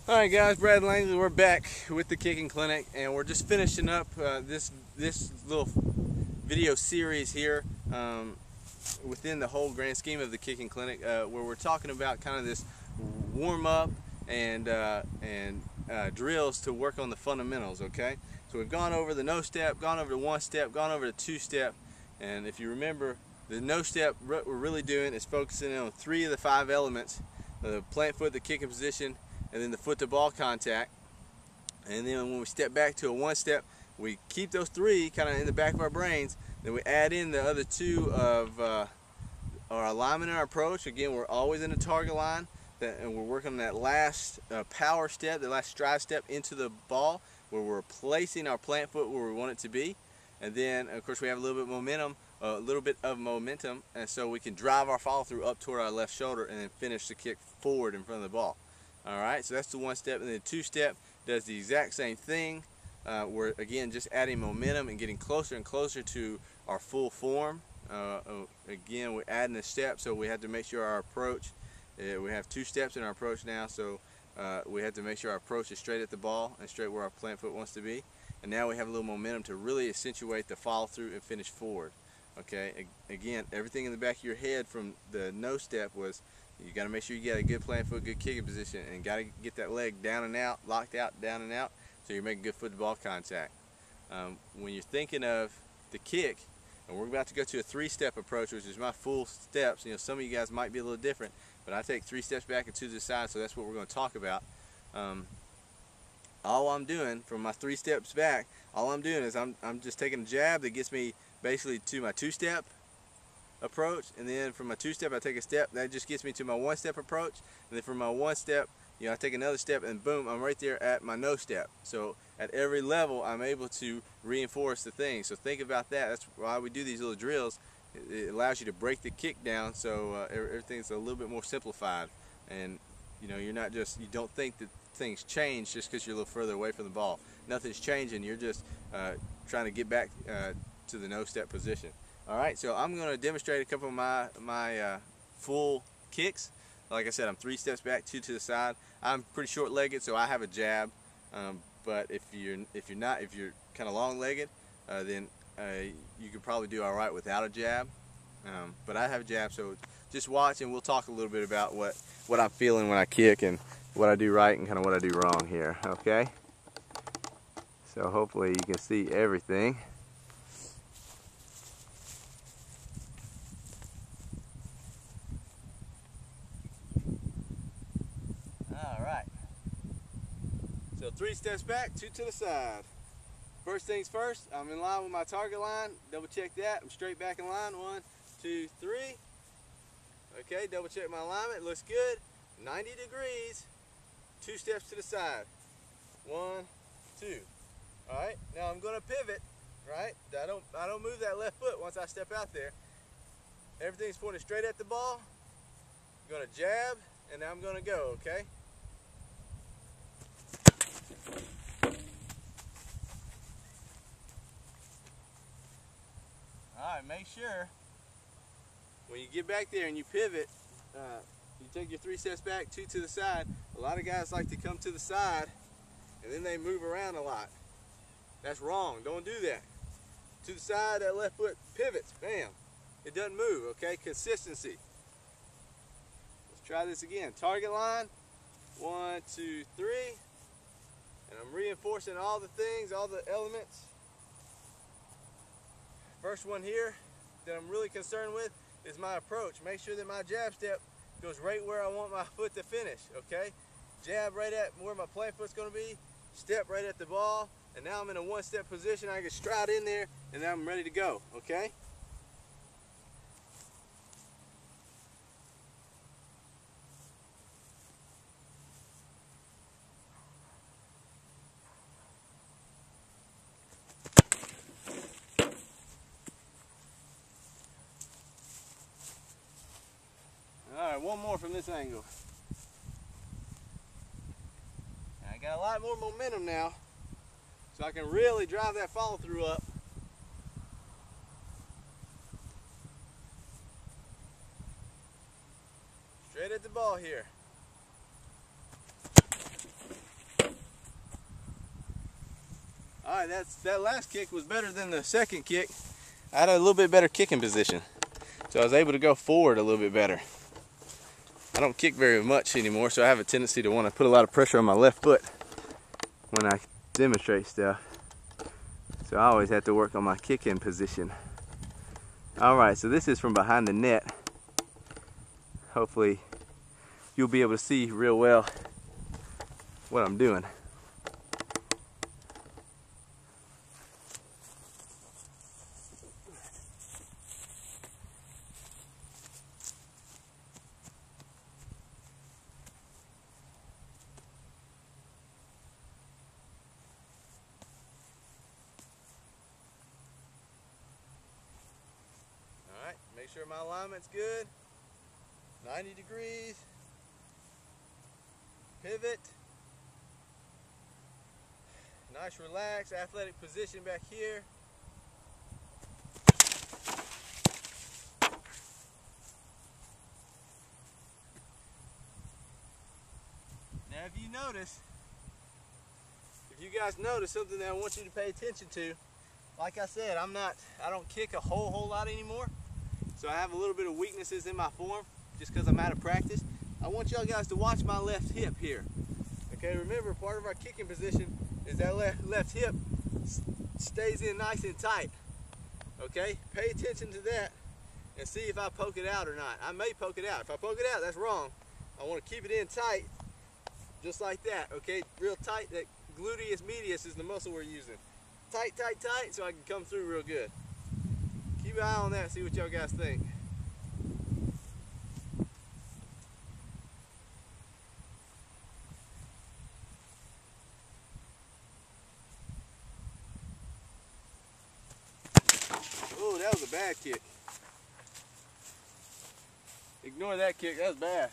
Alright guys, Brad Langley, we're back with the Kicking Clinic, and we're just finishing up this little video series here within the whole grand scheme of the Kicking Clinic, where we're talking about kind of this warm-up and drills to work on the fundamentals, okay? So we've gone over the no step, gone over the one step, gone over the two step, and if you remember, the no step, what we're really doing is focusing on 3 of the 5 elements: the plant foot, the kicking position, and then the foot to ball contact. And then when we step back to a one step, we keep those 3 kind of in the back of our brains. Then we add in the other 2 of our alignment and our approach. Again, we're always in the target line, and we're working on that last power step, the last stride step into the ball, where we're placing our plant foot where we want it to be. And then of course we have a little bit of momentum, and so we can drive our follow through up toward our left shoulder and then finish the kick forward in front of the ball. Alright, so that's the one step. And then the two step does the exact same thing. We're again just adding momentum and getting closer and closer to our full form. Again, we're adding a step, so we have to make sure our approach, we have 2 steps in our approach now, so we have to make sure our approach is straight at the ball and straight where our plant foot wants to be. And now we have a little momentum to really accentuate the follow through and finish forward. Okay, again, everything in the back of your head from the no step was, you got to make sure you get a good plant foot, good kicking position, and got to get that leg down and out, locked out, down and out, so you're making good foot to ball contact. When you're thinking of the kick, and we're about to go to a 3-step approach, which is my full steps. You know, some of you guys might be a little different, but I take 3 steps back and 2 to the side, so that's what we're going to talk about. All I'm doing from my 3 steps back, all I'm doing is I'm just taking a jab that gets me basically to my 2-step approach, and then from my 2-step I take a step that just gets me to my 1-step approach, and then from my 1-step, I take another step, and boom, I'm right there at my no step. So at every level I'm able to reinforce the thing. So think about that. That's why we do these little drills. It allows you to break the kick down, so everything's a little bit more simplified, and you're not just, you don't think that things change just because you're a little further away from the ball. Nothing's changing. You're just trying to get back to the no step position. Alright, so I'm going to demonstrate a couple of my full kicks. Like I said, I'm 3 steps back, 2 to the side. I'm pretty short-legged, so I have a jab. But if you're kind of long-legged, then you could probably do all right without a jab. But I have a jab, so just watch, and we'll talk a little bit about what I'm feeling when I kick and what I do right and kind of what I do wrong here. Okay. So hopefully you can see everything. Alright, so 3 steps back, 2 to the side. First things first, I'm in line with my target line. Double check that. I'm straight back in line. 1, 2, 3. Okay, double check my alignment. Looks good. 90 degrees. 2 steps to the side. 1, 2. Alright, now I'm going to pivot. Right? I don't move that left foot once I step out there. Everything's pointed straight at the ball. I'm going to jab, and now I'm going to go, okay? Alright, make sure when you get back there and you pivot, you take your 3 steps back, 2 to the side. A lot of guys like to come to the side and then they move around a lot. That's wrong. Don't do that. To the side, that left foot pivots. Bam. It doesn't move, okay? Consistency. Let's try this again. Target line. 1, 2, 3. And I'm reinforcing all the things, all the elements. First one here that I'm really concerned with is my approach. Make sure that my jab step goes right where I want my foot to finish, okay? Jab right at where my plant foot's going to be, step right at the ball, and now I'm in a 1-step position. I can stride in there, and now I'm ready to go, okay? Alright, one more from this angle. I got a lot more momentum now, so I can really drive that follow through up. Straight at the ball here. All right, that last kick was better than the second kick. I had a little bit better kicking position, so I was able to go forward a little bit better. I don't kick very much anymore, so I have a tendency to want to put a lot of pressure on my left foot when I demonstrate stuff. So I always have to work on my kicking position. All right, so this is from behind the net. Hopefully you'll be able to see real well what I'm doing. Make sure my alignment's good. 90 degrees. Pivot. Nice relaxed athletic position back here. Now if you notice, if you guys notice something that I want you to pay attention to, like I said, I don't kick a whole lot anymore. So I have a little bit of weaknesses in my form just because I'm out of practice. I want y'all guys to watch my left hip here. Okay, remember part of our kicking position is that left hip stays in nice and tight. Okay, pay attention to that and see if I poke it out or not. I may poke it out. If I poke it out, that's wrong. I want to keep it in tight, just like that. Okay, real tight. That gluteus medius is the muscle we're using. Tight, tight, tight, so I can come through real good. Keep an eye on that, see what y'all guys think. Oh, that was a bad kick. Ignore that kick, that was bad.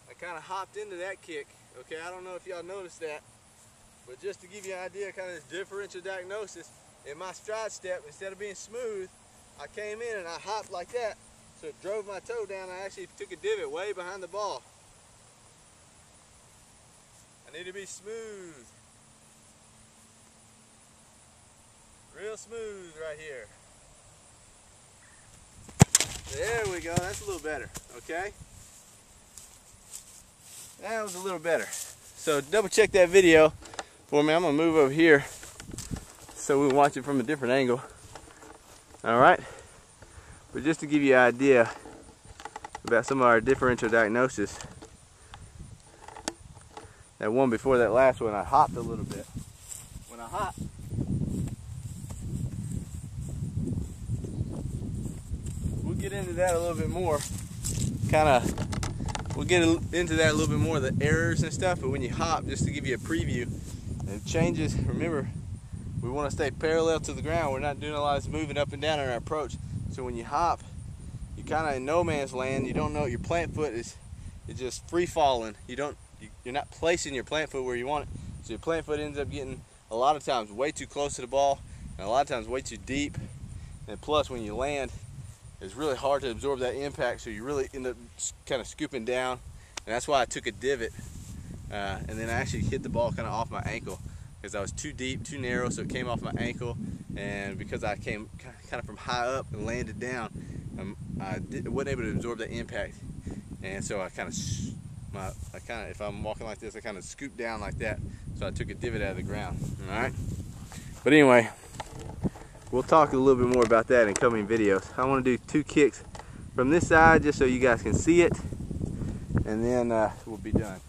I kind of hopped into that kick. Okay, I don't know if y'all noticed that. But just to give you an idea, kind of this differential diagnosis, in my stride step, instead of being smooth, I came in and I hopped like that, so it drove my toe down. I actually took a divot way behind the ball. I need to be smooth. Real smooth right here. There we go, that's a little better, okay? That was a little better. So double check that video for me. I'm gonna move over here so we can watch it from a different angle. All right, but just to give you an idea about some of our differential diagnosis, that one before that last one, I hopped a little bit. When I hop, we'll get into that a little bit more. We'll get into that a little bit more, the errors and stuff, but when you hop, just to give you a preview, and changes, remember, we want to stay parallel to the ground. We're not doing a lot of moving up and down in our approach. So when you hop, you're kind of in no man's land. You don't know, your plant foot is just free falling. You're not placing your plant foot where you want it. So your plant foot ends up getting, a lot of times, way too close to the ball, and a lot of times way too deep. And plus, when you land, it's really hard to absorb that impact, so you really end up kind of scooping down. And that's why I took a divot, and then I actually hit the ball kind of off my ankle because I was too deep, too narrow, so it came off my ankle. And because I came kind of from high up and landed down, I wasn't able to absorb that impact. And so I kind of, if I'm walking like this, I kind of scoop down like that. So I took a divot out of the ground. All right. But anyway, we'll talk a little bit more about that in coming videos. I want to do 2 kicks from this side just so you guys can see it, and then we'll be done.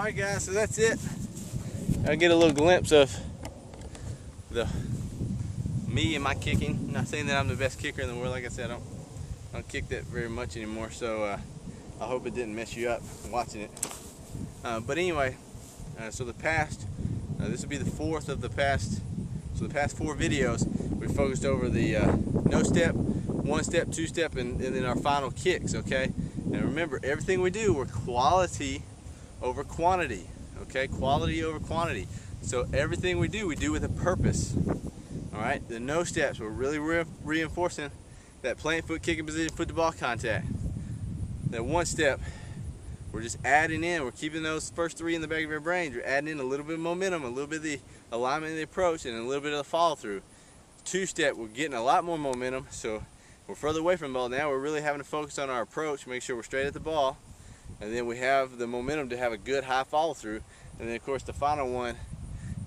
Alright guys, so that's it. I'll get a little glimpse of me and my kicking. I'm not saying that I'm the best kicker in the world. Like I said, I don't kick that very much anymore, so I hope it didn't mess you up watching it. But anyway, so this will be the fourth of the past. So the past 4 videos, we focused over the no step, 1 step, 2 step, and then our final kicks. Okay, and remember, everything we do, we're quality over quantity. Okay, quality over quantity. So everything we do with a purpose. All right, the no steps, we're really reinforcing that plant foot kicking position, foot to ball contact. That 1 step, we're just adding in, we're keeping those first 3 in the back of your brain. You're adding in a little bit of momentum, a little bit of the alignment of the approach, and a little bit of the follow through. 2 step, we're getting a lot more momentum, so we're further away from the ball now. We're really having to focus on our approach, make sure we're straight at the ball, and then we have the momentum to have a good high follow through. And then of course the final one,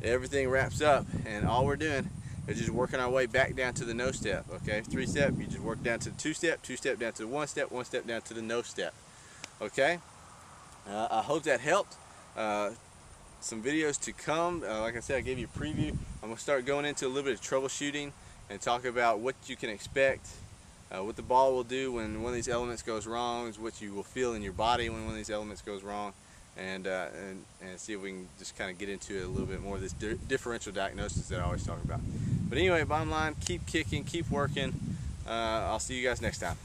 everything wraps up, and all we're doing is just working our way back down to the no step. Okay, 3 step, you just work down to the 2 step, 2 step down to the 1 step, 1 step down to the no step. Okay, I hope that helped. Some videos to come. Like I said, I gave you a preview. I'm going to start going into a little bit of troubleshooting and talk about what you can expect, what the ball will do when one of these elements goes wrong, is what you will feel in your body when one of these elements goes wrong, and see if we can just kind of get into a little bit more of this differential diagnosis that I always talk about. But anyway, bottom line, keep kicking, keep working. I'll see you guys next time.